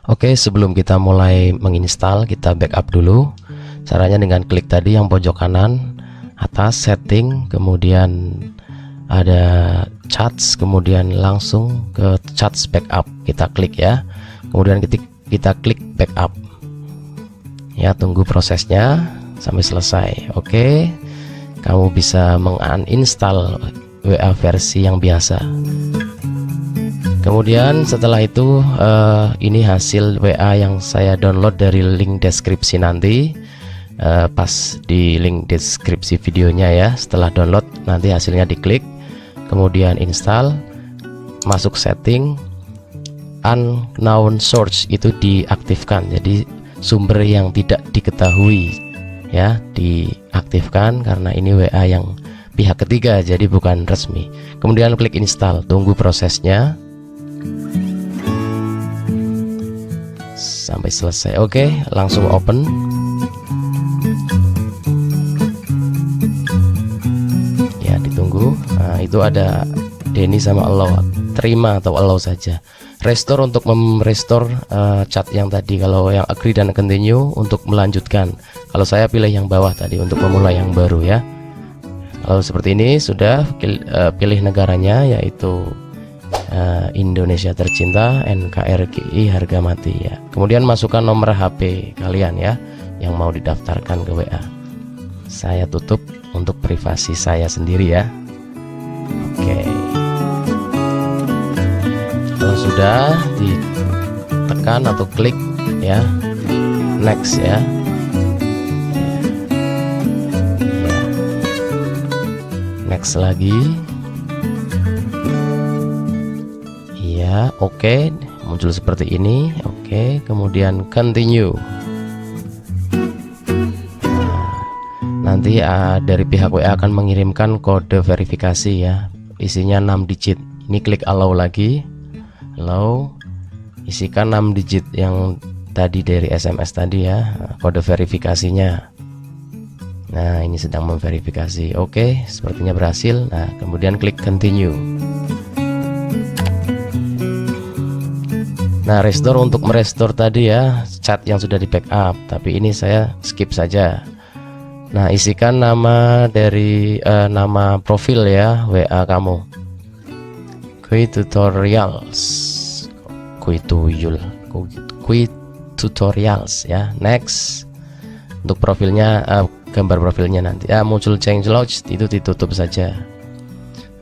Oke, sebelum kita mulai menginstal, kita backup dulu. Caranya dengan klik tadi yang pojok kanan atas setting, kemudian ada chats, kemudian langsung ke chats backup. Kita klik ya. Kemudian kita klik backup. Ya, tunggu prosesnya sampai selesai. Oke. Kamu bisa menguninstall WA versi yang biasa. Kemudian setelah itu ini hasil WA yang saya download dari link deskripsi nanti, pas di link deskripsi videonya ya. Setelah download nanti hasilnya diklik, kemudian install, masuk setting, unknown source itu diaktifkan, jadi sumber yang tidak diketahui ya diaktifkan karena ini WA yang pihak ketiga jadi bukan resmi. Kemudian klik install, tunggu prosesnya sampai selesai. Oke, langsung open. Ya, ditunggu. Nah, itu ada Denny sama allow, terima atau allow saja. Restore untuk merestore chat yang tadi. Kalau yang agree dan continue untuk melanjutkan. Kalau saya pilih yang bawah tadi untuk memulai yang baru ya. Kalau seperti ini sudah pilih negaranya yaitu Indonesia tercinta, NKRI harga mati ya. Kemudian masukkan nomor HP kalian ya yang mau didaftarkan ke WA. Saya tutup untuk privasi saya sendiri ya. Oke. Kalau sudah ditekan atau klik ya next ya. Next lagi. Ya, oke, muncul seperti ini. Oke, kemudian continue. Nah, nanti dari pihak WA akan mengirimkan kode verifikasi ya, isinya 6 digit. Ini klik allow lagi, allow, isikan 6 digit yang tadi dari SMS tadi ya, kode verifikasinya. Nah, ini sedang memverifikasi. Oke, sepertinya berhasil. Nah, kemudian klik continue. Nah, restore untuk merestore tadi ya chat yang sudah di backup, tapi ini saya skip saja. Nah, isikan nama dari nama profil ya WA kamu. Kui tutorials ya. Next. Untuk profilnya gambar profilnya nanti muncul change log, itu ditutup saja.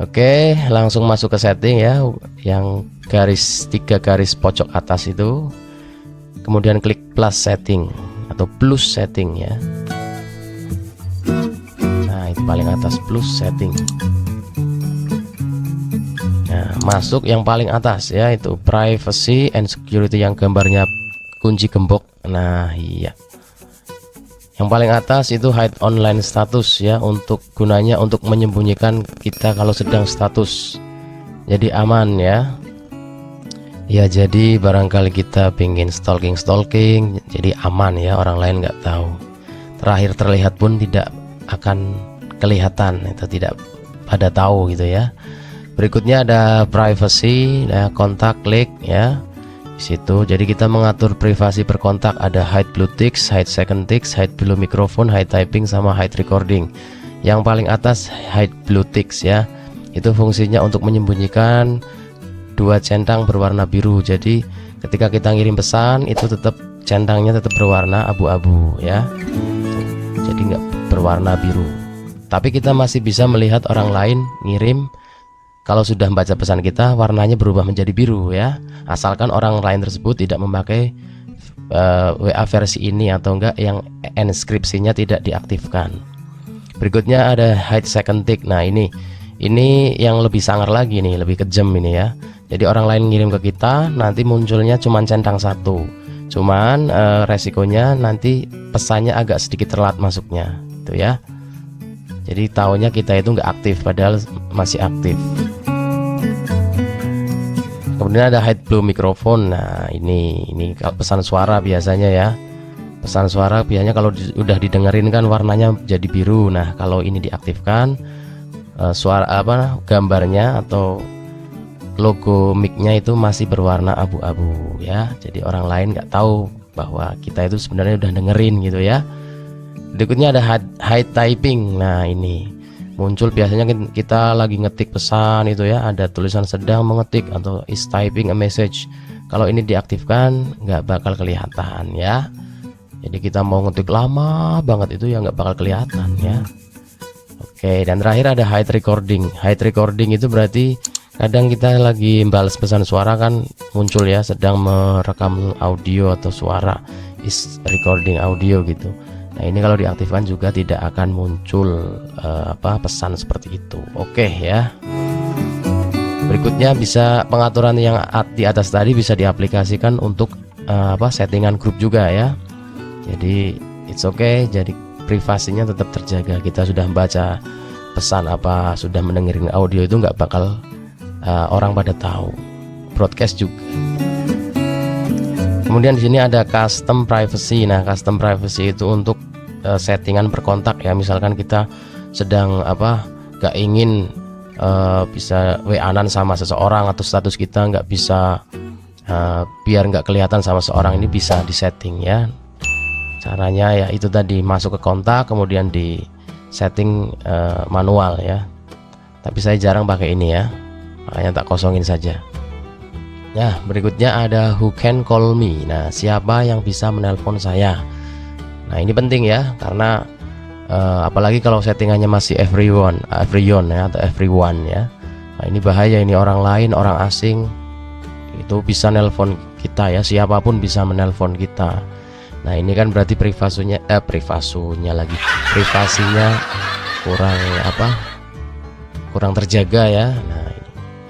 Oke, langsung masuk ke setting ya, yang garis 3 garis pojok atas itu, kemudian klik plus setting atau plus setting ya. Nah, itu paling atas plus setting. Nah, masuk yang paling atas ya, itu privacy and security yang gambarnya kunci gembok. Nah, iya. Yang paling atas itu hide online status ya, untuk gunanya untuk menyembunyikan kita kalau sedang status, jadi aman ya. Ya, jadi barangkali kita pengen stalking jadi aman ya, orang lain nggak tahu. Terakhir terlihat pun tidak akan kelihatan, itu tidak pada tahu gitu ya. Berikutnya ada privacy ya, kontak klik ya situ. Jadi kita mengatur privasi berkontak, ada hide blue ticks, hide second ticks, hide below microphone, hide typing, sama hide recording. Yang paling atas hide blue ticks ya, itu fungsinya untuk menyembunyikan 2 centang berwarna biru. Jadi ketika kita ngirim pesan itu tetap centangnya tetap berwarna abu-abu ya, jadi nggak berwarna biru, tapi kita masih bisa melihat orang lain ngirim. Kalau sudah membaca pesan kita, warnanya berubah menjadi biru ya, asalkan orang lain tersebut tidak memakai WA versi ini atau enggak yang enskripsinya tidak diaktifkan. Berikutnya ada hide second tick. Nah, ini yang lebih sangar lagi nih, lebih kejam ini ya. Jadi orang lain ngirim ke kita, nanti munculnya cuman centang 1. Cuman resikonya nanti pesannya agak sedikit telat masuknya, itu ya. Jadi taunya kita itu nggak aktif padahal masih aktif. Kemudian ada hide blue microphone. Nah, ini pesan suara biasanya ya. Pesan suara biasanya kalau udah didengerin kan warnanya jadi biru. Nah, kalau ini diaktifkan, suara gambarnya atau logo mic-nya itu masih berwarna abu-abu ya. Jadi orang lain nggak tahu bahwa kita itu sebenarnya udah dengerin gitu ya. Berikutnya ada hide typing. Nah, ini muncul biasanya kita lagi ngetik pesan itu ya, ada tulisan sedang mengetik atau is typing a message. Kalau ini diaktifkan nggak bakal kelihatan ya. Jadi kita mau ngetik lama banget itu ya nggak bakal kelihatan ya. Oke, dan terakhir ada hide recording. Hide recording itu berarti kadang kita lagi balas pesan suara kan muncul ya, sedang merekam audio atau suara, is recording audio gitu. Nah, ini kalau diaktifkan juga tidak akan muncul pesan seperti itu. Oke ya. Berikutnya bisa pengaturan yang di atas tadi bisa diaplikasikan untuk settingan grup juga ya. Jadi it's okay, jadi privasinya tetap terjaga. Kita sudah baca pesan apa, sudah mendengarkan audio itu nggak bakal orang pada tahu. Broadcast juga. Kemudian di sini ada custom privacy. Nah, custom privacy itu untuk settingan per kontak ya. Misalkan kita sedang nggak ingin bisa WA-an sama seseorang atau status kita nggak bisa biar nggak kelihatan sama seorang, ini bisa disetting ya. Caranya ya itu tadi, masuk ke kontak kemudian di setting manual ya. Tapi saya jarang pakai ini ya, makanya tak kosongin saja. Nah, berikutnya ada who can call me. Nah, siapa yang bisa menelpon saya. Nah, ini penting ya, karena apalagi kalau settingannya masih everyone ya, atau everyone ya. Nah, ini bahaya, ini orang lain, orang asing itu bisa nelpon kita ya, siapapun bisa menelpon kita. Nah, ini kan berarti privasinya kurang terjaga ya. Nah,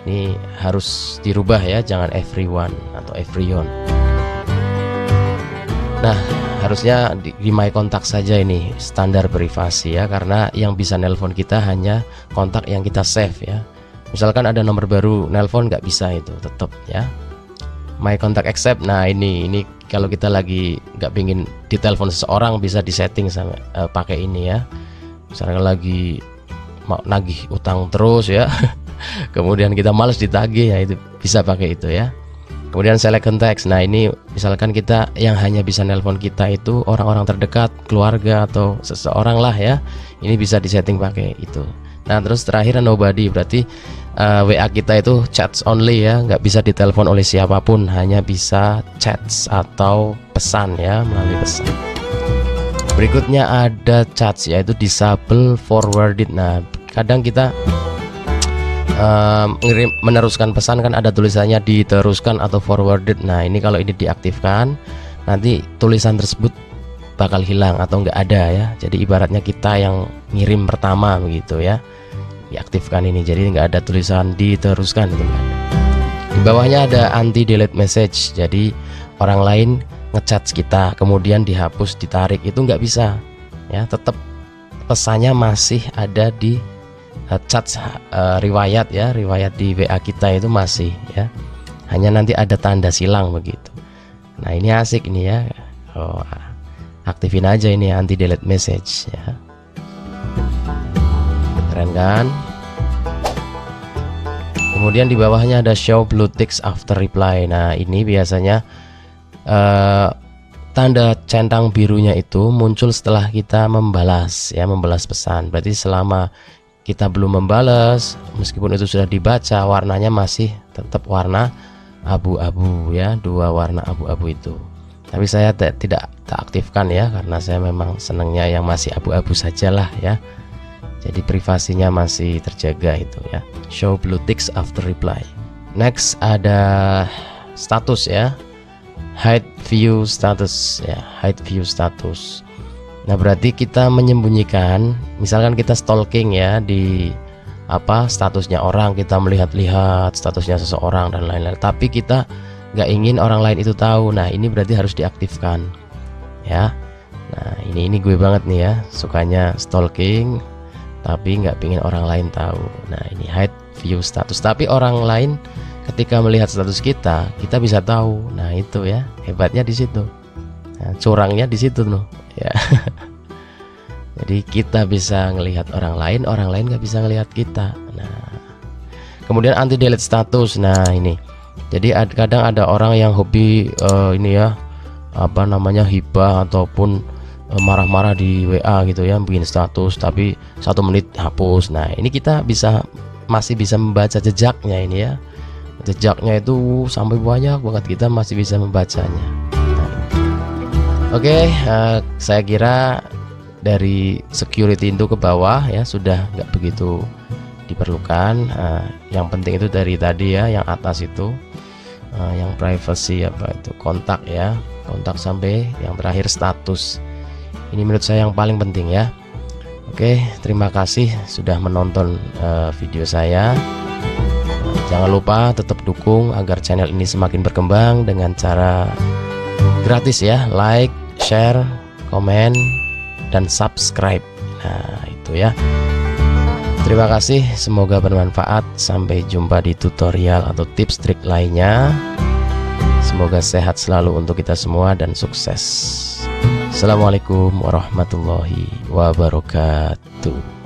ini harus dirubah ya, jangan everyone atau everyone. Nah, harusnya di my kontak saja ini standar privasi ya, karena yang bisa nelpon kita hanya kontak yang kita save ya. Misalkan ada nomor baru nelpon nggak bisa, itu tetap ya my contact accept. Nah, ini kalau kita lagi nggak pingin ditelepon seseorang bisa disetting sama pakai ini ya. Misalkan lagi mau nagih utang terus ya kemudian kita males ditagih ya, itu bisa pakai itu ya. Kemudian select contacts. Nah, ini misalkan kita yang hanya bisa nelpon kita itu orang-orang terdekat, keluarga atau seseorang lah ya, ini bisa disetting pakai itu. Nah, terus terakhir nobody, berarti WA kita itu chats only ya, nggak bisa ditelepon oleh siapapun, hanya bisa chats atau pesan ya, melalui pesan. Berikutnya ada chats, yaitu disable forwarded. Nah, kadang kita meneruskan pesan kan ada tulisannya diteruskan atau forwarded. Nah, ini kalau ini diaktifkan nanti tulisan tersebut bakal hilang atau nggak ada ya. Jadi ibaratnya kita yang ngirim pertama begitu ya, diaktifkan ini, jadi nggak ada tulisan diteruskan itu kan. Di bawahnya ada anti delete message, jadi orang lain ngechat kita kemudian dihapus, ditarik, itu nggak bisa ya, tetap pesannya masih ada di chat riwayat ya, riwayat di WA kita itu masih ya, hanya nanti ada tanda silang begitu. Nah, ini asik ini ya, aktifin aja ini anti delete message ya, keren kan. Kemudian di bawahnya ada show blue ticks after reply. Nah, ini biasanya tanda centang birunya itu muncul setelah kita membalas ya, membalas pesan. Berarti selama kita belum membalas, meskipun itu sudah dibaca, warnanya masih tetap warna abu-abu ya, dua warna abu-abu itu. Tapi saya tidak aktifkan ya, karena saya memang senangnya yang masih abu-abu sajalah ya. Jadi privasinya masih terjaga itu ya. Show blue ticks after reply. Next ada status ya, hide view status ya, hide view status. Nah, berarti kita menyembunyikan, misalkan kita stalking ya di statusnya orang, kita melihat-lihat statusnya seseorang dan lain-lain, tapi kita nggak ingin orang lain itu tahu. Nah, ini berarti harus diaktifkan ya. Nah, ini gue banget nih ya, sukanya stalking tapi nggak pingin orang lain tahu. Nah, ini hide view status, tapi orang lain ketika melihat status kita bisa tahu. Nah, itu ya, hebatnya di situ. Nah, curangnya di situ loh ya. Jadi kita bisa ngelihat orang lain nggak bisa ngelihat kita. Nah, Kemudian anti delete status. Nah ini, jadi kadang ada orang yang hobi ini ya, apa namanya, hibah ataupun marah-marah di WA gitu ya, bikin status tapi 1 menit hapus. Nah ini kita masih bisa membaca jejaknya ini ya, jejaknya itu sampai banyak banget, kita masih bisa membacanya. Oke, saya kira dari security itu ke bawah ya sudah nggak begitu diperlukan. Yang penting itu dari tadi ya, yang atas itu, yang privacy apa itu, kontak ya, kontak sampai yang terakhir status. Ini menurut saya yang paling penting ya. Oke, terima kasih sudah menonton video saya. Jangan lupa tetap dukung agar channel ini semakin berkembang dengan cara gratis ya, like, share, komen, dan subscribe. Nah itu ya. Terima kasih, semoga bermanfaat. Sampai jumpa di tutorial atau tips trik lainnya. Semoga sehat selalu untuk kita semua dan sukses. Assalamualaikum warahmatullahi wabarakatuh.